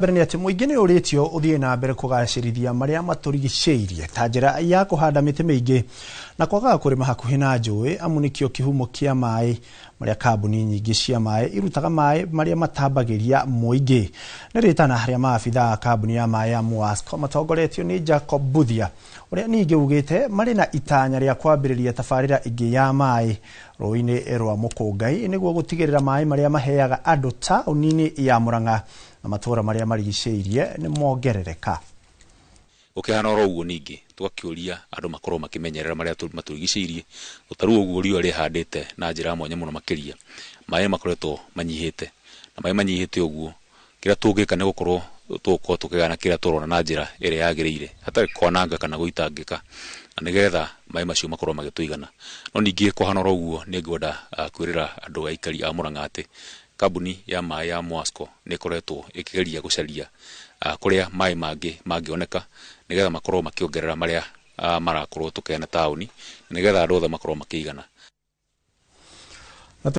Berni ati muingi ni uritio uthie na mbere kugacirithia maria maturigiceirie ta njira ya kuhanda miti mingi na kwaga kurima hakuhi na njui amu nikio kihumo kia mai maria kambuni nyingi cia mai irutaga mai maria matambagiria muingi ni ritana haria maabitha kambuni ya mai ya Muasco matongoretio ni Jacob Buthia uria ningi ugite mari na itanya ria kwambiriria tabarira ingi ya mai roini rwa Mukungai niguo gutigirira mai maria maheaga andu tauni-ini ya Murang'a na matura maria marigiceirie ni mongerereka. Ukihana oro uguo ningi tugakiuria andu makorwo makimenyerera maria maturigiceirie utaru uguo rio rihandite na njira mwanya muno makiria mai makoretwo manyihite na mai manyihite uguo kira tungika ni gukorwo tukigana kira turona na njira ire yagiriire hatari kwananga kana guitangika na nigetha mai macio makorwo magituigana no ningi kuhana oro uguo ni ngwenda kwirira andu aikari a Murang'a ati kambuni ya mai ya Muasco ni koretwo ikigeria gucaria kuria mai mangioneka nigetha makorwo makiongerera maria marakorwo tukena tauni nigetha andu othe makorwo makigana.